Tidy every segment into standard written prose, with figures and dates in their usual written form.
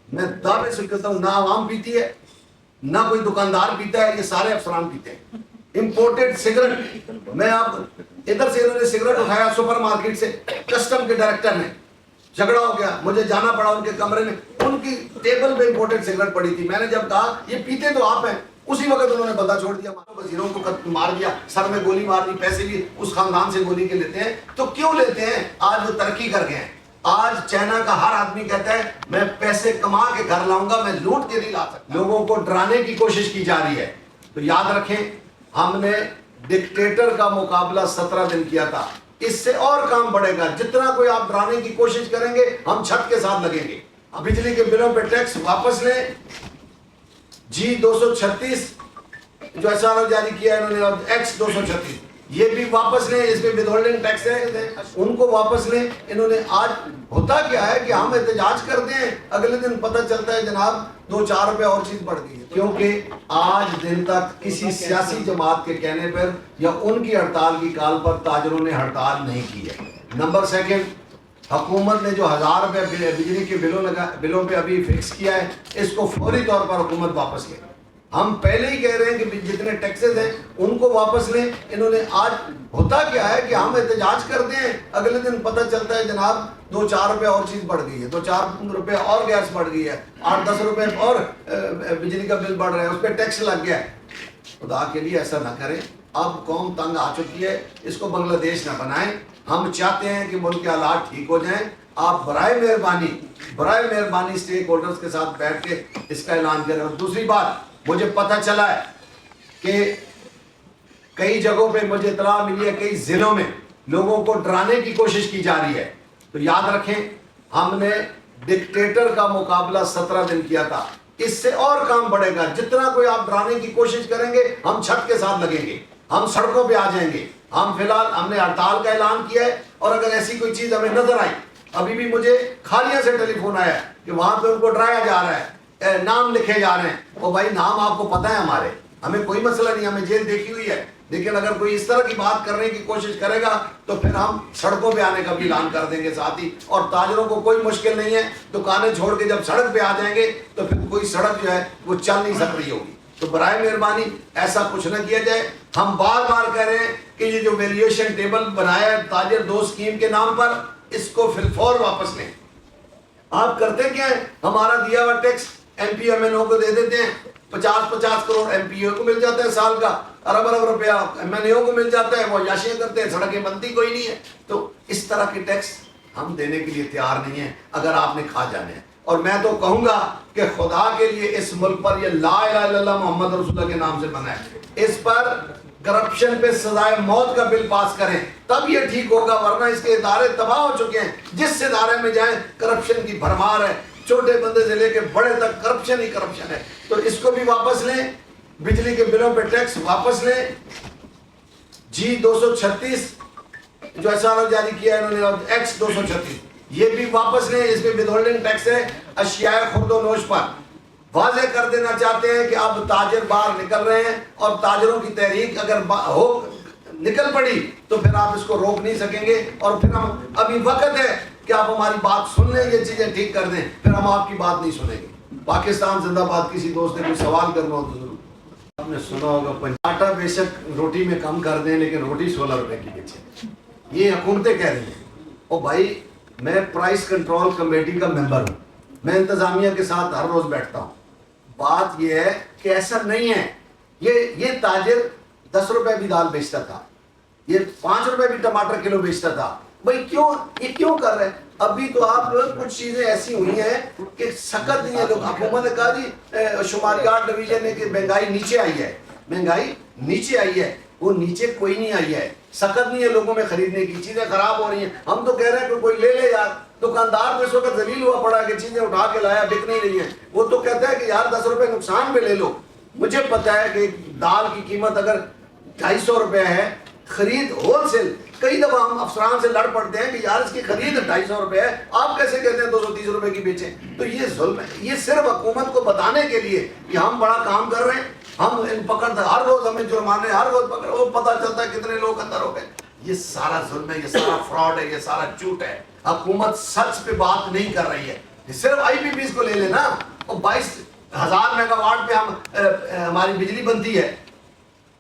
میں دعوے سے کہتا ہوں نہ عوام پیتی ہے نہ کوئی دکاندار پیتا ہے, یہ سارے افسران پیتے ہیں امپورٹڈ سگریٹ. میں آپ ادھر سے انہوں نے سگریٹ اٹھایا سپر مارکیٹ سے, کسٹم کے ڈائریکٹر نے جھگڑا ہو گیا, مجھے جانا پڑا ان کے کمرے میں, ان کی ٹیبل پہ امپورٹڈ سگریٹ پڑی تھی. میں نے جب کہا یہ پیتے تو آپ ہیں, اسی وقت انہوں نے بندہ چھوڑ دیا, وزیروں کو مار دیا, سر میں گولی مار دی, پیسے بھی اس خاندان سے گولی کے لیتے ہیں. تو کیوں لیتے ہیں؟ آج وہ ترقی کر گئے ہیں. آج چائنا کا ہر آدمی کہتا ہے میں پیسے کما کے گھر لاؤں گا, میں لوٹ کے نہیں لا سکتا. لوگوں کو ڈرانے کی کوشش کی جا رہی ہے. تو یاد رکھیں ہم نے ڈکٹیٹر کا مقابلہ 17 دن کیا تھا, اس سے اور کام بڑھے گا. جتنا کوئی آپ ڈرانے کی کوشش کریں گے ہم چھت کے ساتھ لگیں گے. بجلی کے بلوں پہ ٹیکس واپس لیں. جی 236 جو SRO جاری کیا ہے انہوں نے, ایکس 236 یہ بھی واپس لیں. اس پہ ود ہولڈنگ ٹیکس ہے, ان کو واپس لیں. انہوں نے آج ہوتا کیا ہے کہ ہم احتجاج کرتے ہیں, اگلے دن پتہ چلتا ہے جناب 2-4 روپے اور چیز بڑھ گئی ہے. کیونکہ آج دن تک کسی سیاسی جماعت کے کہنے پر یا ان کی ہڑتال کی کال پر تاجروں نے ہڑتال نہیں کی ہے. نمبر سیکنڈ, حکومت نے جو 1000 روپے بجلی کے بلوں پہ ابھی فکس کیا ہے, اس کو فوری طور پر حکومت واپس لے. ہم پہلے ہی کہہ رہے ہیں کہ جتنے ٹیکسز ہیں ان کو واپس لیں. انہوں نے آج ہوتا کیا ہے کہ ہم احتجاج کرتے ہیں, اگلے دن پتہ چلتا ہے جناب 2-4 روپے اور چیز بڑھ گئی ہے, 2-4 روپے اور گیس بڑھ گئی ہے, 8-10 روپے اور بجلی کا بل بڑھ رہا ہے, اس پہ ٹیکس لگ گیا ہے. خدا کے لیے ایسا نہ کریں. اب قوم تنگ آ چکی ہے, اس کو بنگلہ دیش نہ بنائیں. ہم چاہتے ہیں کہ ملک کے حالات ٹھیک ہو جائیں. آپ برائے مہربانی اسٹیک ہولڈرز کے ساتھ بیٹھ کے اس کا اعلان کریں. اور دوسری بات, مجھے پتہ چلا ہے کہ کئی جگہوں پہ مجھے اطلاع ملی ہے, کئی ضلعوں میں لوگوں کو ڈرانے کی کوشش کی جا رہی ہے. تو یاد رکھیں ہم نے ڈکٹیٹر کا مقابلہ 17 دن کیا تھا, اس سے اور کام بڑھے گا. جتنا کوئی آپ ڈرانے کی کوشش کریں گے ہم چھت کے ساتھ لگیں گے, ہم سڑکوں پہ آ جائیں گے. ہم فی الحال ہم نے ہڑتال کا اعلان کیا ہے, اور اگر ایسی کوئی چیز ہمیں نظر آئی, ابھی بھی مجھے کھالیہ سے ٹیلی فون آیا کہ وہاں پہ ان کو ڈرایا جا رہا ہے, نام لکھے جا رہے ہیں. وہ بھائی نام آپ کو پتہ ہے ہمارے, ہمیں کوئی مسئلہ نہیں, ہمیں جیل دیکھی ہوئی ہے. لیکن اگر کوئی اس طرح کی بات کرنے کی کوشش کرے گا تو پھر ہم سڑکوں پہ آنے کا بھی اعلان کر دیں گے ساتھ ہی. اور تاجروں کو کوئی مشکل نہیں ہے, دکانیں چھوڑ کے جب سڑک پہ آ جائیں گے تو پھر کوئی سڑک جو ہے وہ چل نہیں سک رہی ہوگی. تو برائے مہربانی ایسا کچھ نہ کیا جائے. ہم بار بار کہہ رہے ہیں کہ یہ جو ویلیویشن ٹیبل بنایا ہے تاجر 2 اسکیم کے نام پر, اس کو فی الفور واپس لیں. آپ کرتے کیا ہیں, ہمارا دیا ہوا ٹیکس MP MNO کو دے دیتے ہیں, 50-50 کروڑ MP کو مل جاتا ہے سال کا, ارب روپیہ MNO کو مل جاتا ہے, وہ عیاشیاں کرتے ہیں, سڑکیں بنتی کوئی نہیں ہے. تو اس طرح کے ٹیکس ہم دینے کے لیے تیار نہیں ہیں اگر آپ نے کھا جانے ہیں. اور میں تو کہوں گا کہ خدا کے لیے اس ملک پر یہ لا الہ الا اللہ محمد رسول اللہ کے نام سے بنا ہے, اس پر کرپشن پہ سزائے موت کا بل پاس کریں, تب یہ ٹھیک ہوگا. ورنہ اس کے ادارے تباہ ہو چکے ہیں, جس ادارے میں جائیں کرپشن کی بھرمار ہے, چھوٹے بندے سے لے کے بڑے تک کرپشن ہی کرپشن ہے. تو اس کو بھی واپس لیں. بجلی کے بلوں پہ ٹیکس واپس لیں. جی 236 جو SRO جاری کیا ہے انہوں نے, ایکس 236 یہ بھی واپس لیں. اس پہ ود ہولڈنگ ٹیکس ہے اشیاء خرد و نوش پر. واضح کر دینا چاہتے ہیں کہ اب تاجر باہر نکل رہے ہیں, اور تاجروں کی تحریک اگر ہو نکل پڑی تو پھر آپ اس کو روک نہیں سکیں گے. اور پھر ہم ابھی وقت ہے کہ آپ ہماری بات سن لیں, یہ چیزیں ٹھیک کر دیں, پھر ہم آپ کی بات نہیں سنیں گے. پاکستان زندہ باد. کسی دوست نے کوئی سوال کرنا ہو تو ضرور. آپ نے سنا ہوگا آٹا بے شک روٹی میں کم کر دیں لیکن روٹی 16 روپے کی بیچیں, یہ حکومتیں کہہ رہی ہیں. او بھائی میں پرائس کنٹرول کمیٹی کا ممبر ہوں, میں انتظامیہ کے ساتھ ہر روز بیٹھتا ہوں. بات یہ ہے کہ ایسا نہیں ہے. یہ تاجر 10 روپے بھی دال بیچتا تھا, یہ 5 روپے بھی ٹماٹر کلو بیچتا تھا. بھائی کیوں کر رہے ہیں؟ ابھی تو آپ کچھ چیزیں ایسی ہوئی ہیں کہ سخت نہیں ہے. لوگ حکومت نے کہا جی شماریات ڈویژن نے کہ مہنگائی نیچے آئی ہے, مہنگائی نیچے آئی ہے. وہ نیچے کوئی نہیں آئی ہے, سخت نہیں ہے لوگوں میں خریدنے کی, چیزیں خراب ہو رہی ہیں. ہم تو کہہ رہے ہیں کہ کوئی لے لے یار. دکاندار کو اس وقت ذلیل ہوا پڑا کہ چیزیں اٹھا کے لایا, بک نہیں رہی ہیں. وہ تو کہتا ہے کہ یار 10 روپے نقصان میں لے لو. مجھے پتا ہے کہ دال کی قیمت اگر 250 روپے ہے, خرید ہول سیل, کئی دفعہ ہم افسران سے لڑ پڑتے ہیں کہ یار اس کی خرید 250 روپے ہے, آپ کیسے کہتے ہیں 230 روپے کی بیچیں. تو یہ ظلم ہے. یہ صرف حکومت کو بتانے کے لیے کہ ہم بڑا کام کر رہے ہیں, ہم پکڑ ہر روز ہمیں جرمانے, ہر روز پکڑ, وہ پتہ چلتا ہے کتنے لوگ اندر ہو گئے. یہ سارا ظلم ہے, یہ سارا فراڈ ہے, یہ سارا جھوٹ ہے. حکومت سچ پہ بات نہیں کر رہی ہے. صرف آئی پی پیز کو لے لینا، اور 22,000 میگا واٹ پہ ہماری بجلی بنتی ہے،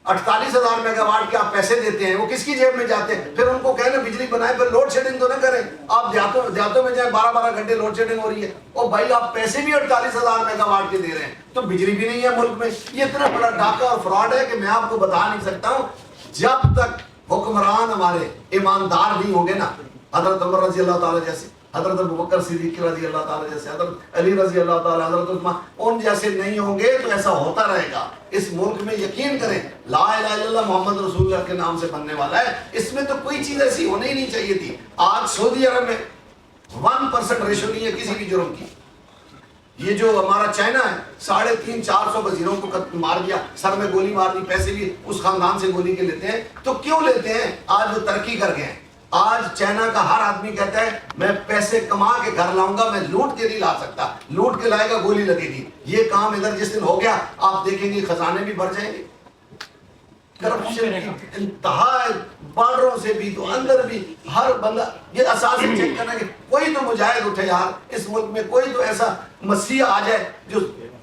48,000 میگا واٹ کے آپ پیسے دیتے ہیں، وہ کس کی جیب میں جاتے ہیں؟ پھر ان کو کہنا بجلی بنائیں، پھر لوڈ شیڈنگ تو نہ کریں۔ آپ دیہاتوں میں جائیں 12 گھنٹے لوڈ شیڈنگ ہو رہی ہے، اور بھائی آپ پیسے بھی 48,000 میگا واٹ کے دے رہے ہیں تو بجلی بھی نہیں ہے ملک میں۔ یہ اتنا بڑا ڈاکہ اور فراڈ ہے کہ میں آپ کو بتا نہیں سکتا ہوں۔ جب تک حکمران ہمارے ایماندار نہیں ہوں گے نا، حضرت عمر رضی اللہ تعالیٰ جیسے، حضرت ابوبکر صدیق رضی اللہ تعالیٰ جیسے، حضرت علی رضی اللہ تعالیٰ، حضرت عثمان، ان جیسے نہیں ہوں گے تو ایسا ہوتا رہے گا۔ اس ملک میں یقین کریں لا الہ الا اللہ محمد رسول اللہ کے نام سے بننے والا ہے، اس میں تو کوئی چیز ایسی ہونے ہی نہیں چاہیے تھی۔ آج سعودی عرب میں 1% ریشو نہیں ہے کسی بھی جرم کی۔ یہ جو ہمارا چائنا ہے 350-400 وزیروں کو مار دیا، سر میں گولی مار دی، پیسے بھی اس خاندان سے گولی کے لیتے ہیں۔ تو کیوں لیتے ہیں؟ آج وہ ترقی کر گئے ہیں۔ آج چائنا کا ہر آدمی کہتا ہے میں پیسے کما کے گھر لاؤں گا، میں لوٹ کے نہیں لا سکتا، لوٹ کے لائے گا گولی لگے گی۔ یہ کام ادھر جس دن ہو گیا آپ دیکھیں گے خزانے بھی بھر جائیں گے۔ کرپشن کی انتہا ہے، بارڈروں سے بھی تو اندر بھی، ہر بندہ یہ اساسی چیک کرنا کہ کوئی تو مجاہد اٹھے یار، اس ملک میں کوئی تو ایسا مسیح آ جائے جو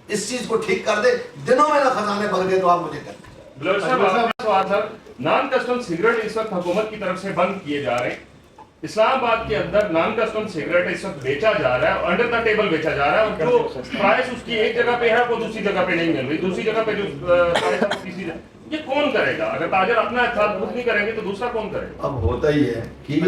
اس چیز کو ٹھیک کر دے۔ دنوں میں نہ خزانے بھر گئے تو آپ مجھے کہتے ہیں۔ نان کسٹم سگریٹ اس وقت حکومت کی طرف سے بند کیے جا رہے ہیں۔ اسلام آباد کے اندر نان کسٹم سگریٹ اس وقت بیچا جا رہا ہے، انڈر دا ٹیبل بیچا جا رہا ہے، اور جو پرائس اس کی ایک جگہ پہ ہے وہ دوسری جگہ پہ نہیں مل رہی، دوسری جگہ پہ جو پرائس ہے تیسری جگہ۔ یہ کون کرے گا؟ اگر تاجر اپنا احتیاط خود نہیں کریں گے تو دوسرا کون کرے گا؟ اب ہوتا ہی ہے کہ یہ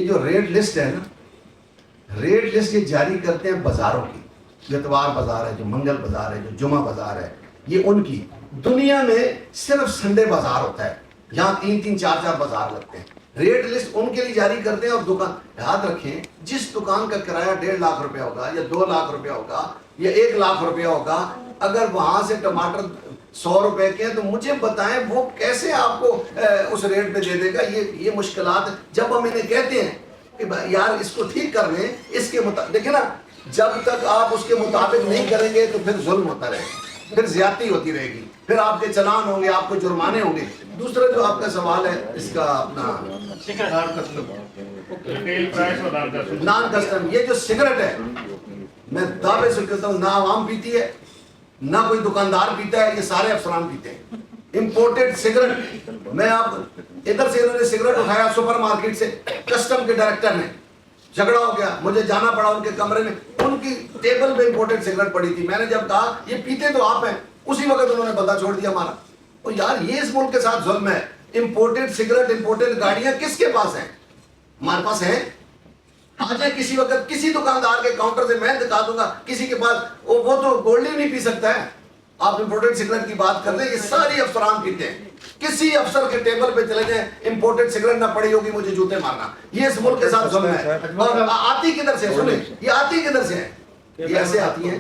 جو ریٹ لسٹ ہے نا، ریٹ لسٹ یہ جاری کرتے ہیں بازاروں کی، اتوار بازار ہے، جو منگل بازار ہے، جو جمعہ بازار ہے، یہ ان کی۔ دنیا میں صرف سنڈے بازار ہوتا ہے، یہاں 3-3 4-4 بازار لگتے ہیں۔ ریٹ لسٹ ان کے لیے جاری کرتے ہیں، اور دکان، یاد رکھیں جس دکان کا کرایہ 1.5 لاکھ روپیہ ہوگا یا 2 لاکھ روپیہ ہوگا یا 1 لاکھ روپیہ ہوگا، اگر وہاں سے ٹماٹر 100 روپے کے ہیں تو مجھے بتائیں وہ کیسے آپ کو اس ریٹ پہ دے دے گا؟ یہ مشکلات جب ہم انہیں کہتے ہیں کہ یار اس کو ٹھیک کر لیں، اس کے مطابق دیکھیں نا، جب تک آپ اس کے مطابق نہیں کریں گے تو پھر ظلم ہوتا رہے گا، پھر زیادتی ہوتی رہے گی، پھر آپ کے چلان ہوں گے، آپ کو جرمانے ہوں گے۔ دوسرا جو آپ کا سوال ہے اس کا اپنا نان کسٹم، یہ جو سگریٹ ہے میں دعوے سے کہتا ہوں نہ عوام پیتی ہے نہ کوئی دکاندار پیتا ہے، یہ سارے افسران پیتے ہیں۔ امپورٹڈ سگریٹ، میں آپ ادھر سے انہوں نے سگریٹ اٹھایا سپر مارکیٹ سے، کسٹم کے ڈائریکٹر نے، جھگڑا ہو گیا، مجھے جانا پڑا ان کے کمرے میں، ان کی ٹیبل پہ امپورٹڈ سگریٹ پڑی تھی۔ میں نے جب کہا یہ پیتے تو آپ ہیں، اسی وقت انہوں نے بندہ چھوڑ دیا ہمارا۔ اور یار یہ اس ملک کے ساتھ ظلم ہے۔ امپورٹڈ سگریٹ، امپورٹڈ گاڑیاں کس کے پاس ہیں؟ ہمارے پاس ہیں؟ آ جائے کسی وقت کسی دکاندار کے کاؤنٹر سے، میں دکھا دوں گا کسی کے پاس، وہ تو گولڈ ہی نہیں پی سکتا ہے۔ آپ امپورٹڈ سگریٹ کی بات کر لیں، یہ ساری افسران پیتے ہیں۔ کسی افسر کے ٹیبل پہ چلے جائیں، امپورٹڈ سگریٹ نہ پڑی ہوگی مجھے جوتے مارنا۔ یہ اس ملک کے ساتھ ظلم ہے۔ اور آتی کدھر سے؟ سنیں، یہ آتی کدھر سے ہے؟ یہ ایسے آتی ہیں،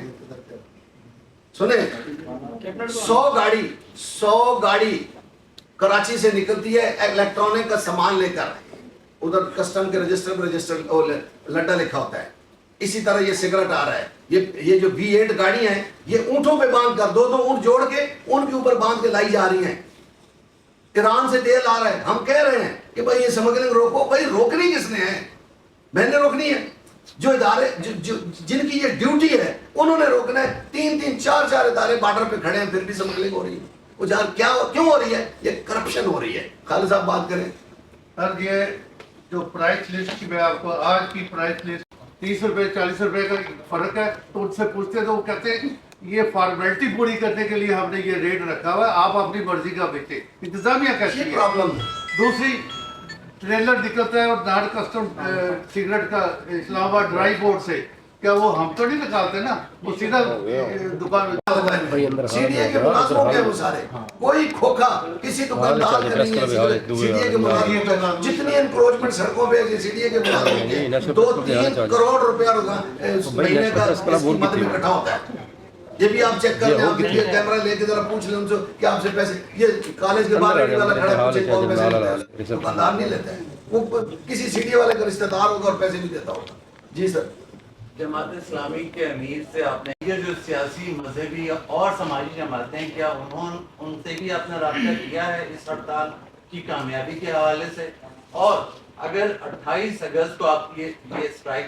سنیں، 100 گاڑی کراچی سے نکلتی ہے الیکٹرانک کا سامان لے کر، ادھر کسٹم کے رجسٹر پہ لڈا لکھا ہوتا ہے۔ اسی طرح یہ سگریٹ آ رہا ہے، یہ جو V8 گاڑیاں ہیں یہ اونٹوں پہ باندھ کر 2 اونٹ جوڑ کے ان کے اوپر باندھ کے لائی جا رہی ہیں۔ ایران سے تیل آ رہا ہے، ہم کہہ رہے ہیں کہ بھائی یہ سمگلنگ روکو۔ بھائی روکنی کس نے ہے؟ میں نے روکنی ہے؟ جو ادارے جن کی یہ ڈیوٹی ہے انہوں نے روکنا ہے۔ 3-3 4-4 ادارے بارڈر پہ کھڑے ہیں، پھر بھی سمگلنگ ہو رہی ہے۔ وہ کیوں ہو رہی ہے؟ یہ کرپشن ہو رہی ہے۔ خالد صاحب بات کریں۔ سر یہ جو پرائس لسٹ کی، میں آپ کو آج کی پرائس لسٹ 30 روپے 40 روپے کا فرق ہے، تو ان سے پوچھتے ہیں تو وہ کہتے ہیں یہ فارمیلٹی پوری کرنے کے لیے ہم نے یہ ریٹ رکھا ہوا ہے، آپ اپنی مرضی کا بیچیں۔ انتظامیہ کیسی ہے؟ پرابلم دوسری ٹریلر نکلتا ہے اور نان کسٹم سگریٹ کا اسلام آباد ڈرائی بورڈ سے، کیا وہ ہم تو نہیں نکالتے نا، وہ سیدھا دکان میں سی ڈی اے کے ملازم ہو گئے وہ سارے، کوئی کھوکھا کسی دکاندار کا نہیں ہے۔ سی ڈی اے کے ملازم جتنی انکروچمنٹ سڑکوں پہ سی ڈی اے کے ملازم کے 2-3 کروڑ روپیہ مہینے کا اس کی مد میں اکٹھا ہوتا ہے۔ یہ بھی آپ چیک کر لیں، آپ ویڈیو کیمرہ لے کے ذرا پوچھ لیں ان سے کہ آپ سے پیسے، یہ کالج کے باہر ریڈی والا کھڑا ہے، پوچھے کون پیسے لیتا ہے؟ دکاندار نہیں لیتا ہے، وہ کسی سی ڈی اے والے کا رشتہ دار ہوگا اور پیسے بھی دیتا ہوگا۔ جی سر۔ جماعت اسلامی کے امیر سے آپ نے یہ جو سیاسی، مذہبی اور سماجی جماعتیں، کیا انہوں ان سے بھی آپ نے رابطہ کیا ہے اس ہڑتال کی کامیابی کے حوالے سے؟ اور اگر 28 اگست کو آپ یہ اسٹرائک